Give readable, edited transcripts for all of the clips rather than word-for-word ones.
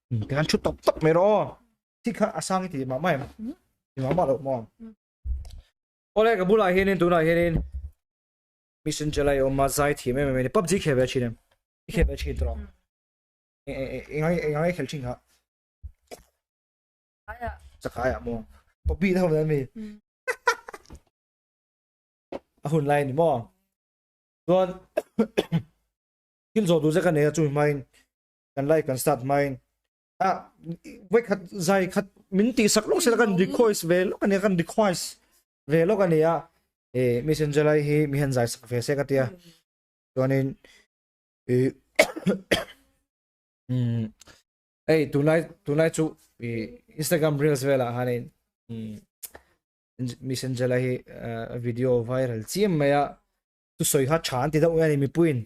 cái ăn chút tập tập mày đó thích khá sang thì mà mày thì mà được mòn ole cái bula lại hiện tu này hiện mission jalai om ma zai thì mày PUBG khe về chín em khe về chín rồi ngay khel chinh hả chắc ai à mò PUBG đâu đấy mày hun lại đi mò rồi kinh rồi tu ra cái này chui mày kan like kan start mine với khát dài khát mình tí sắc lúc sẽ kan request về lúc này kan request về lúc này messenger lại hi mi han dài sắc về sẽ cái tia cho nên tonight chú Instagram reels về là hanin messenger lại hi video viral chiêm mày tu soi hát chán thì đâu nghe mi puin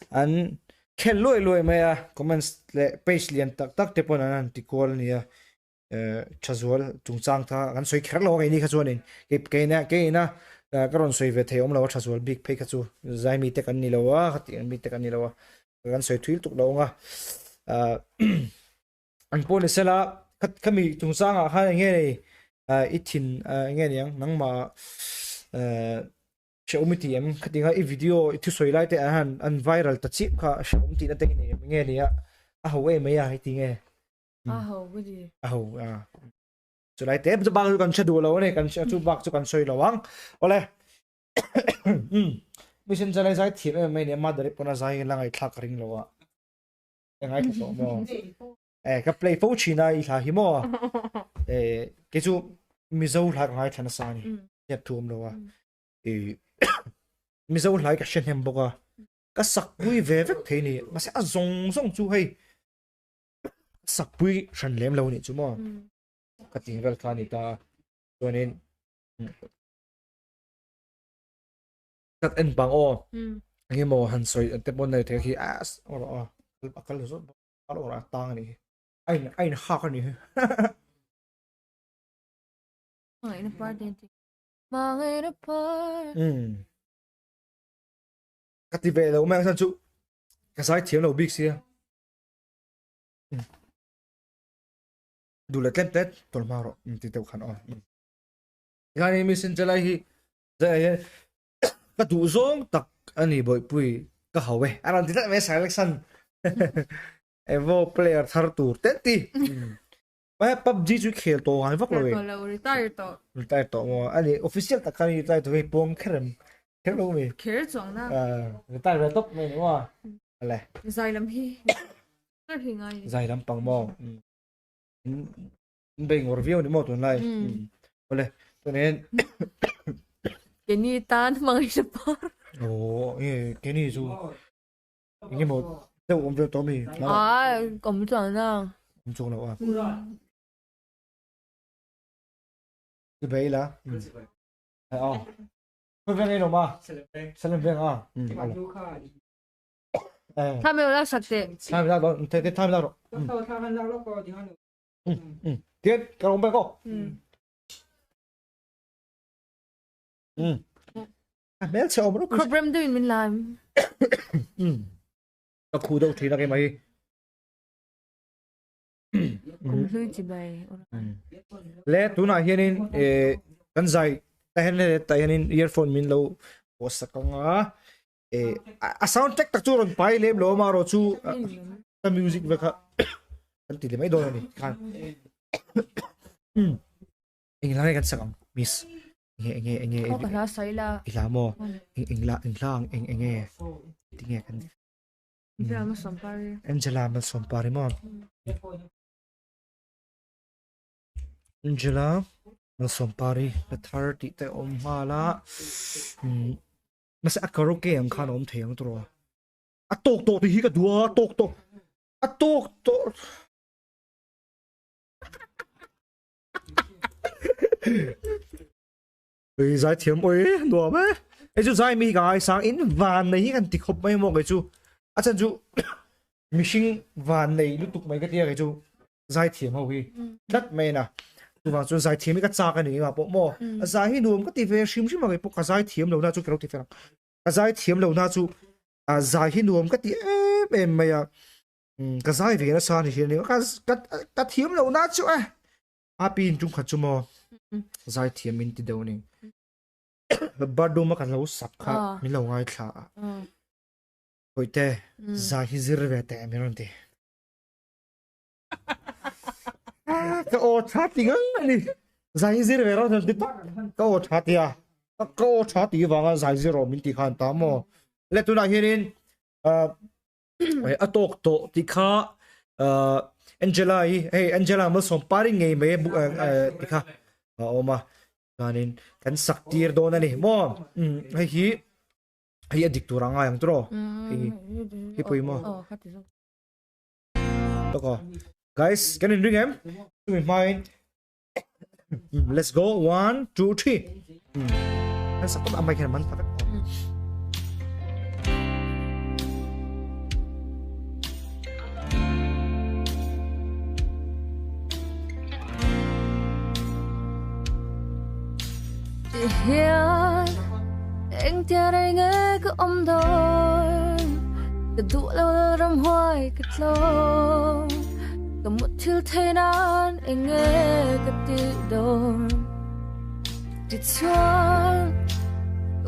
anh khen lôi mày comments le page liền tak te pon an ti call nia chazual chungchang tha kan soi kher lo ni kha chuanin ke na karon soi ve theom lo chazual big page kha chu zai mi te kan ni lo wa khati mi te kan ni lo wa kan soi thil tuk lo nga an pon sela khami chungchang a ha nge ni ithin nge ni nang ma Xiaomi ti em khati nga i video thu soi lai te an viral ta chip kha Xiaomi ti na te ni nge ni a ho e mai a ti nge a ho cái gì a ho so lai te ba kan chadu lo ne kan chu bak chu kan soi lo wang ole mission jalai sai thi mai ne ma dare pona sai la ngai thak ring lo wa ngai tho mo ka play fo china i ha hi mo ke chu mi zo la ngai thana sa ni ya thum lo wa mi zo lai ka shen hem boka ka sak pui ve vek the ni ma se a zong chu hei sak pui shan lem lo ni chu mo ka ting vel kha ni ta tonin kat en bang o ngi mo han soi te bon nei the khi as or akal zo alo ra tang ni ai ha ka ni Mga inaparte. Mga inaparte. Cắt về là mang sang trụ cái sai thiếu là big xia đủ là tem tết tuần mau rồi thì tàu khăn on cái này mình xin cho lại hi đây cái đủ giống tắc anh ấy bồi bùi cái hậu vậy anh thì đã mấy selection evo player thar tour tết đi mà PUBG chú khéo to hay vắt rồi retire to mà anh ấy official tắc cái retire to về bom khem khéo đâu vậy khéo chọn na retire về top mình đúng không là dài lắm hi rất hình ai dài lắm bằng mò bên review ni mo tuần này ole cho nên cái này tan mga inaparte. ồ cái này chú cái một đâu ông cho tôi mình cầm chọn na ông cho nó à cái vậy là cái này nó mà xem bên à他没有那啥的，tham gia đó thế tham gia rồi tiếp cái ông bé cô mẹ sợ mà nó problem đó mình làm, nó khu đâu thì là cái mày cũng hơi chỉ bài, lẽ tú nào hiện in cái dài tay hiện earphone mình lâu có sắc ngã soundtrack tak chu ron pai lem lo ma ro chu ta music ve kha kan ti le mai do ni khan ing la kan sakam miss nge có cả lá sấy là, ila mo ing lang nge ti nge kan Angela Malsawmpari, Angela Malsawmpari mo Angela Malsawmpari the 30 te om hala mà sẽ karaoke ang khan om theng tro a tok thì hi ka dua tok a tok bây giờ thiếm ơi đùa mấy ấy chú giải mi cái sáng in van này kan ti khop mấy một cái chú à chân chú missing van này lúc tục mấy cái tia cái chú giải thiếm hậu hi đất mày nè chú vào chú giải thiếm cái cha cái này mà bộ mò giải hi nuông cái ti về sim mà cái bộ cái giải thiếm đâu na chú cái ti về cái giải thiếm đâu na chú giải hi nuông cái ti em mày cái giải về nó sao thì hiện nay cái thiếm lâu nát chứ à pin chung khát chung mò giải thiếm mình thì đâu nè bắt đầu mà cái lâu sắp khá mình lâu ngay khá hồi thế giải hi zir về thế mình rồi thế cái ô chát tiếng này giải hi zir về rồi thì cái ô chát ya cái ô chát thì vàng giải zir rồi mình thì khăn tao mò lẽ tôi nói hiện atok to ti kha Angela hey Angela Malsawmpari ngei me ti kha oma kanin kan saktir do na ni mo hi adiktura nga yang tro hi poi mo to ko guys can you ring em to me mind let's go 1 2 3 kan sakot amai kan man ta hiền anh theo đây nghe cứ ôm đôi cái tụ lâu râm hoài cái lâu cái một thiếu thế nan anh nghe cái tiếng đôi thì chuan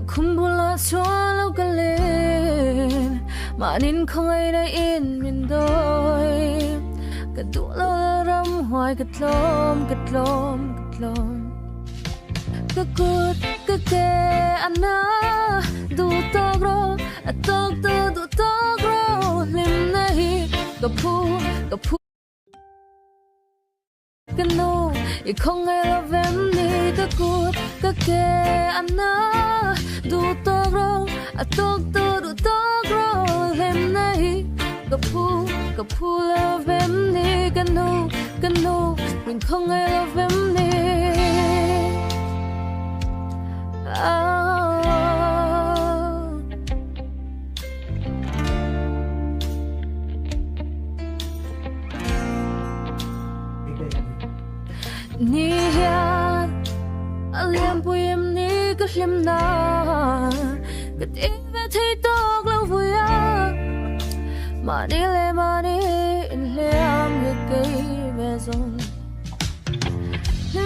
không buồn là chuan lâu cái lên mà nên không ai đã yên mình đôi cái tụ lâu râm hoài cái lom cái cút cái kề anh á đủ togro tog đủ togro lim nahi cái phu cái nô y không ai love em đi cái cút cái kề anh á đủ togro tog đủ togro lim nahi cái phu love em đi cái nô mình không ai love em đi ni hian aliam puim ni ka hlim na ka ti ve thei tok lo vuya mani in liam he kai ve zon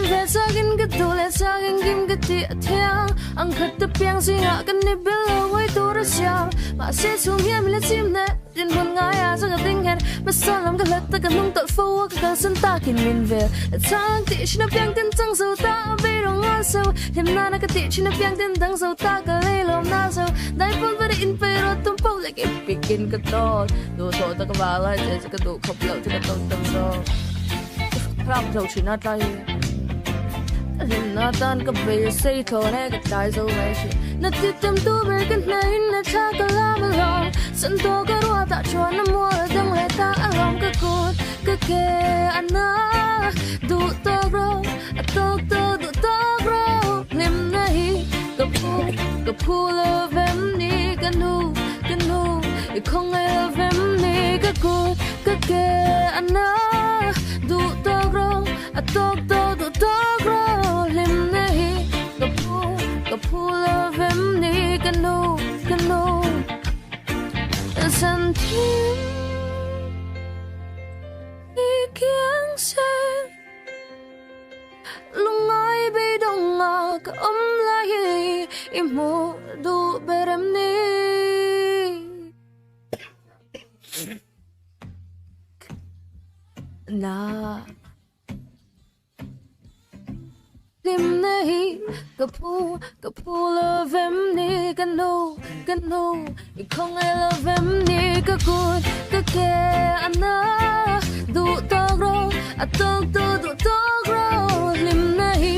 về sagin cái tu le sagin kim cái ti thiang ang khat ta piang singa kan ni bel wai tu ra sia ma se chung hiam le chim ne din hun nga ya sa ting hen ma sa lam ka lat ta kan mung ta fo ka san ta kin min ve chang ti shna piang tin chang so ta be rong a so hem na na ka ti shna piang tin dang so ta ka le lom na so dai pon va in pe ro tum po le ke pikin ka to do so ta ka ba la je ka do khop lo ta ka to tam so pram zo china ta na tan ka be say tho ne ka tai zo mai shi na ti tam tu be kan na in na cha ka la ma lo san to ka ro ta chwa na mo dang le ta along ka ko ka ke ana du to ro to du to ro lim na hi ka pu love em ni ka nu I không ai love em ni ka ko ka ke ana du to ro to du to ro lim nahi kapu love em ni kanu san thiên đi kiang se lung ai be dong nga ka lai imu du berem ni na lim nahi kapu love em ni kanu I không ai love em ni ka good ka ke ana du togro du togro lim nahi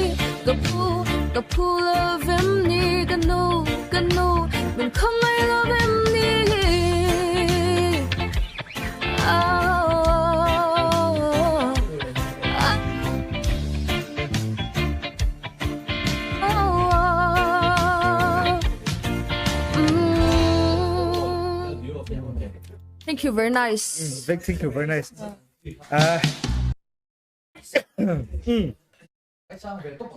kapu love em ni kanu mình không ai love em ni Thank you, very nice. Thank you, very nice.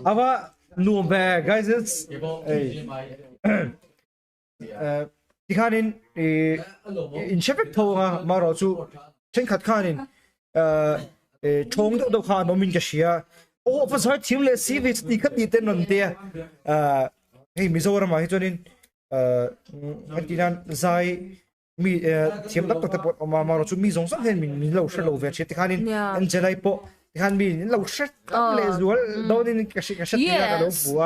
Aber nur bei guys it's die kann in Chefek Tora Maro zu เช่นขัดข้านี่ชงตัวข้านมินกเชียโอ้ภาษาทีมเลสีวิสติขัดดีเต้นนนเตียเฮ้ยมิโซรามาให้จนินอันที่นั้นใจมีทีมตักตักปอมาเราชุมีสงสัยเห็นมีเราเชื่อเราเวชที่ข้านี่อันเจไลโปที่ข้ามีเราเชื่อเลสดูดาวนี่กเชียกันเราบัว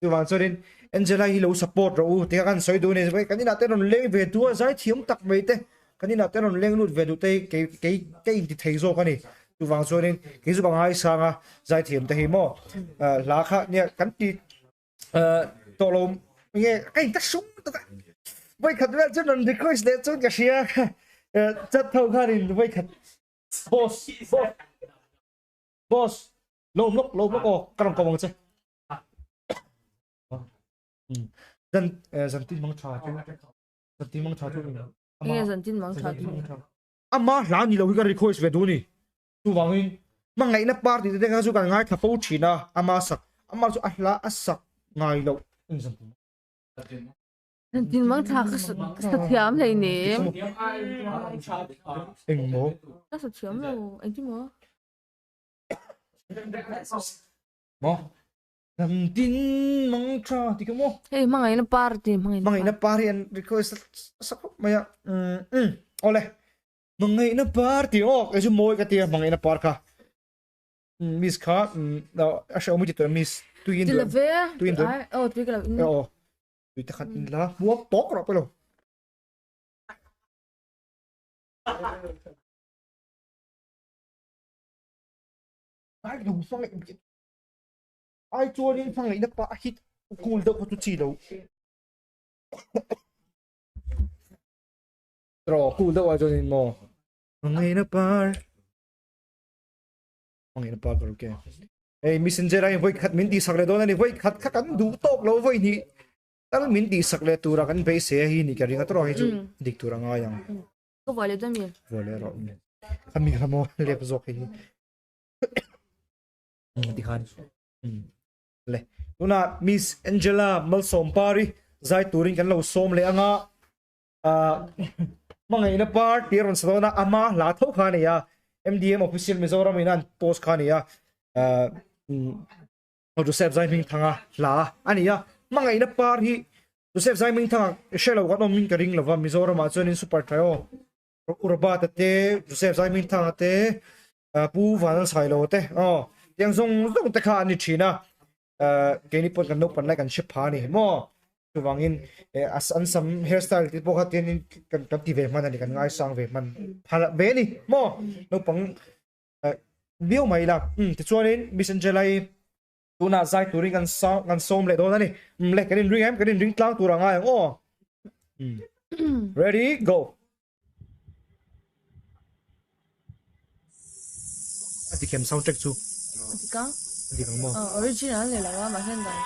ตัววันจนินอันเจไลเราสปอร์ตเราที่ข้าสอยดูเนี่ยไปกันนี่น่าเต้นนนเล่งเวทัวใจทีมตักไปเต้กันนี่น่าเต้นนนเล่งนู่นเวดูเต้เกอินที่เทโซกันนี่ตัววันจนินกิจบังไอซังอ่ะใจทีมแต่หิมอลาค่ะเนี่ยกันที่ตัวลมเนี่ยไอ้ตักซุ้มตัวกันไว้ขัดเวลจนนรีเควสเดชจนกเชียจัดเท่ากันไว้ขัดบอสลมลกโอ้กำลังกำลังจะจันทินมังชาจันทินมังชาจุดนี้เนี่ยจันทินมังชาจุดอามาหลานนี่เราวิการรีเควสเวดูนี่ตัววังอินมังไงนะปาร์ตี้เด็กๆสุกันง่ายขับปูชีนะอามาสักสุอัลลาอัสสักง่ายเราจันทินมังชาก็สุดเทียมเลยเนี่ยเอ็งโมก็สุดเทียมเลยเอ็งที่โมจันทินมังชาที่ก็โมเฮ้ยมังไงนะปาร์ตี้มังไงนะปาร์ตี้อันรีเควสสักไม่อะโอเลมังไงนะปาร์ตี้โอ้ไอ้ชั่วโมงกันที่มังไงนะปาร์ค่ะมิสค่ะเราอาจจะเอาไม่ติดตัวมิสตุยอินด้วยตุยอินด้วยโอ้ตุยกันแล้วโอ้ตุยตะขันอินละบัวปอกหรอไปเลยไอ้ดูฟังไอ้จวนนี่ฟังไอ้นักปะฮิตกูเลิกเขาตุชีแล้วรอกูเลิกว่าจวนนี่มอมังไงนะปาร์มังไงนะปาร์ก็โอเคเอ้ยมิสเซนเจอร์ไอ้ไว้ขัดมินดีสักเลยโดนนี่ไว้ขัดกันดูโต๊ะเราไว้นี่ตั้งมินดีสักเลยตัวรักกันไปเสียหินี่กันริงก็ตัวเราให้จูดิกตัวรังอายังก็วอลเลย์ด้วยมั้ยวอลเลย์รอเนี่ยขมีขโมยเรียบร้อยที่ขันเลยตัวน่ะมิสแองเจล่ามัลซอมปารีใจตัวริงกันเราส้มเลยอ่ะมังไงนะปาร์ตี้รอนสโตนะอามาลาทุกขานี่ยา MDM official มิโซรามินันโพสขานี่ยาจูเซฟไซมิงทางลาอันนี้ยามังไงนะปาร์ตี้จูเซฟไซมิงทางเชลล์ก็ต้องมิงกระดิ่งแล้วว่ามิโซรามาจนอินซูเปอร์ไทโออุรบาตเต้จูเซฟไซมิงทางเต้ปูวานไซโลเต้ยังส่งตะขานี่ชีนะเกนี่ปนกันนกปันไล่กันชิบพานี่มั่วตัววังอินอันซัมเฮร์สไตล์ที่พวกเขาเตียนกันตีเวมันนี่กันง่ายสร้างเวมันพาละเวนี่มั่วนกปังเลี้ยวไม่ละที่ส่วนนี้มิสเซนเจอร์ไลตัวน่าใจตัวนี้กันส้มเลยโดนนี่เล็กกันริงแอมกันริงกลางตัวง่ายโอ้ ready go ที่เข้ม sound check จูที่กังที่กังมั่วoriginal เลยละว่ามาเห็นกัน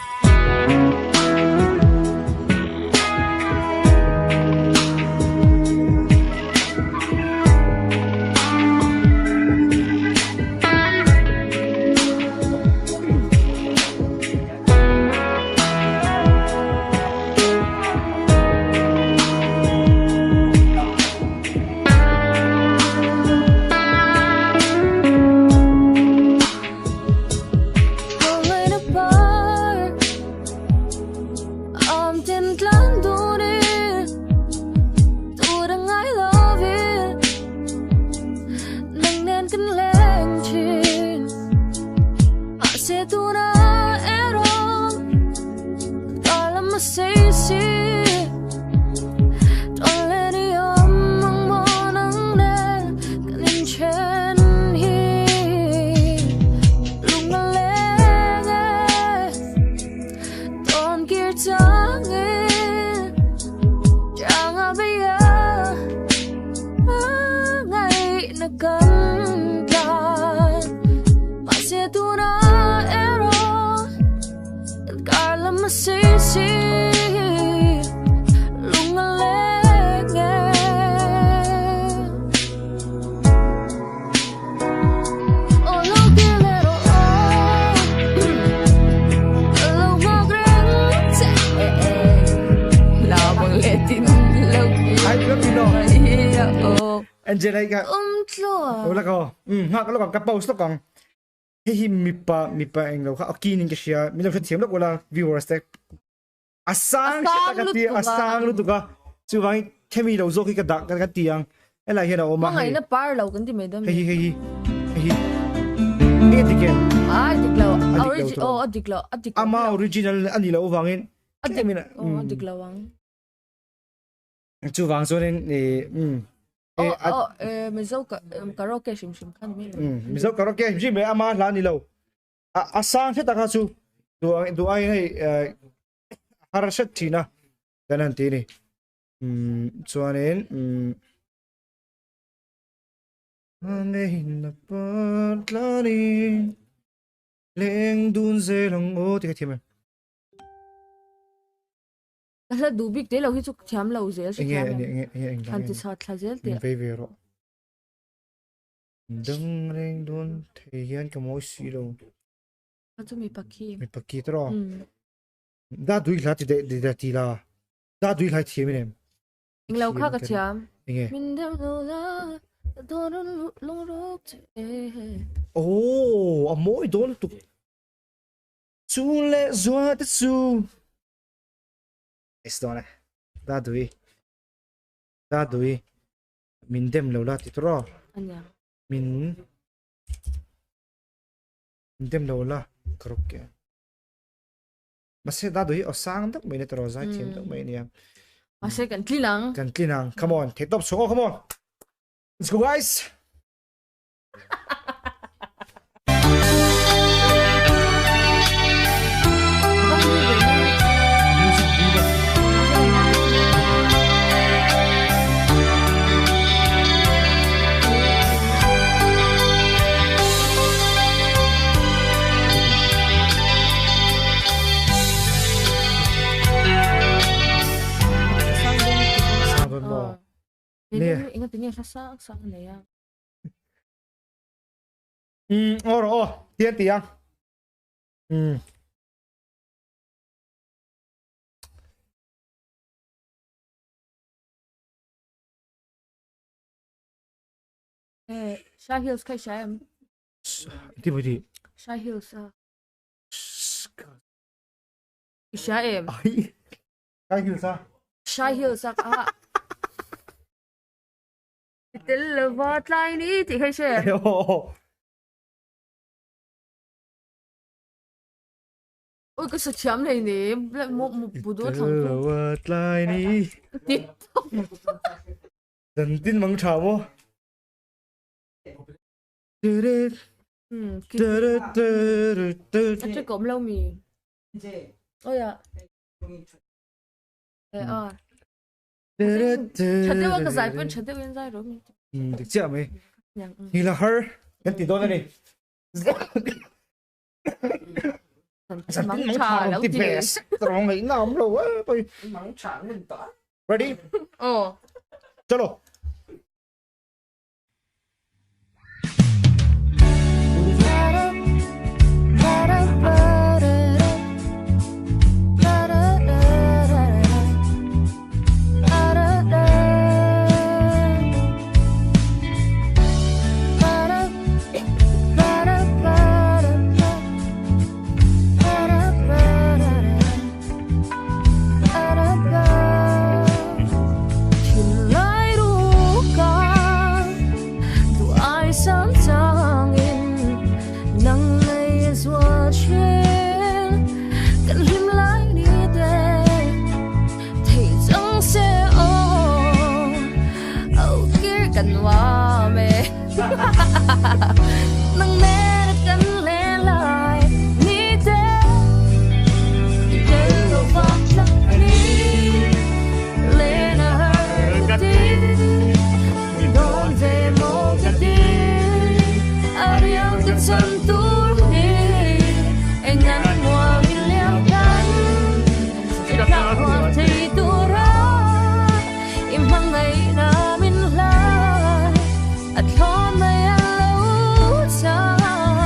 Angela ka tlua ola ko ngak lo ka post lo kang hi mi pa eng lo kha akinin ka sia mi lo thiam lo ola viewers te asang ta ka ti asang lu tu ka chu wang kemi lo zo ki ka dak ka tiang ela hena o ma ngai na par lo kan ti me dam hi ni tiken adiklo adiklo ama original ani lo wangin adiklo adiklo wang chu wang so nen me zo ka karaoke shim kan me mi zo karaoke ji me ama la ni lo asang se ta ka chu du ai nei harashat thina kanan ti ni chuanin ngay na patlani leng dun ze lang o ti ka thiam la du big te lo hi chu thiam lo zel shi nge thiam kan ti sa thla zel te ve ve ro dang leng dun theian ka mo si lo chu mi pakhi mi pakki tro da dui la ti de ti la da dui la thiam nem ing lo kha ka thiam nge min dem lo la don long ro te oh a moi don tu chu le zua te chu estone da dui min dem lo la ti tro anya min dem lo la karaoke mase da dui o sang tak mai ne tro za thiam tak mai ne ase kan tlilang kan tlinang come on take top so come on let's go guys Nè, ingat ini sa na ya. Oro tiang tiang Shy Hills kai shy em. ti budi Shy Hills shy em. ai kai hiu sa Shy Hills Til wat lai ni ti kai she. Ôi cái sự chấm này nè, lại một bộ đồ thằng wat lai ni tiếp dan tin mang cha mo chơi cổng lâu mì. Ôi à. Chặt tiêu cái giải phân chặt tiêu yên giải rồi mình. được chưa mày thì là her cái tỷ đô này Mắng trà lâu gì. Tao nghĩ nào rồi á, tôi mắng trà mình tao. Ready? Chalo. Nâng mê được cánh lên lại ni thế đến đâu vọt lắc đi lên hờ đi đón về một cái đi ariel cái chân tu đi anh ngăn mùa vì leo cánh để cả hoàn thì tu ra im hằng ngày na mình lại at home my love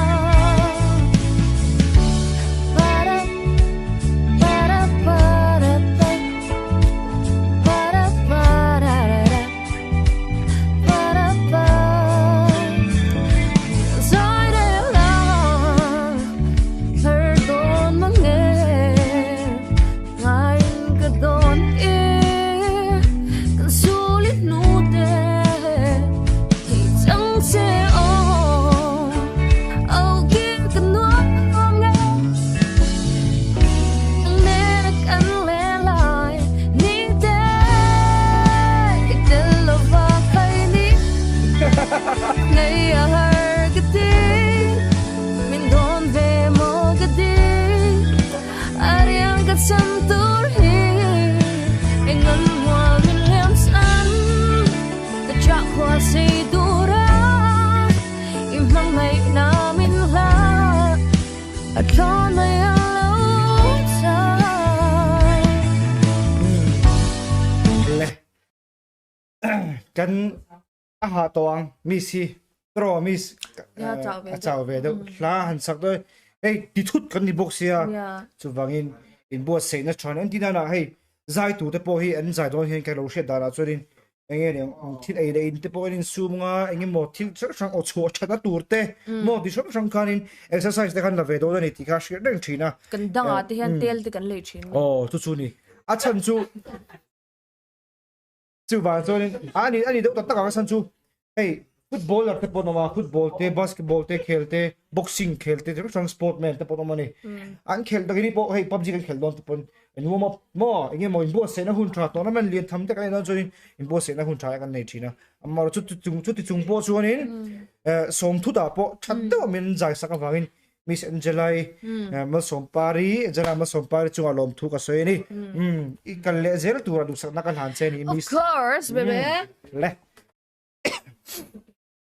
say dura imang may namin la at on may alone le kan aha toang mi si tro mi chao ve do la han sak do ei ti thut kan ni box ya chu wangin in bo se na chon an dina na hei zai tu te po hi an zai don hen ka lo she da la churin enge ne thil ei de in te po in su nga enge mo thil chak sang o chu chha da tur te mo di shok sang kanin exercise de kan la ve do ni ti ka shi deng thina kan danga ti han tel ti kan le thin oh tu chu ni a chan chu ba churin ani do ta ka san chu hey footballer te po no ma football te basketball te khelte boxing khelte te sang sportman te po no mani an khel da ni po hey PUBG kan khel don te pon ani mo enge mo in bo se na hun tra tournament lian tham te ka na chuin in bo se na hun tra kan nei thina amma chu ti chung po chuanin som thu da po that do min jai saka wangin Miss Angelai Malsawmpari chunga lom thu ka soi ni i kan le zel tu ra du sak na kan han che ni of course baby le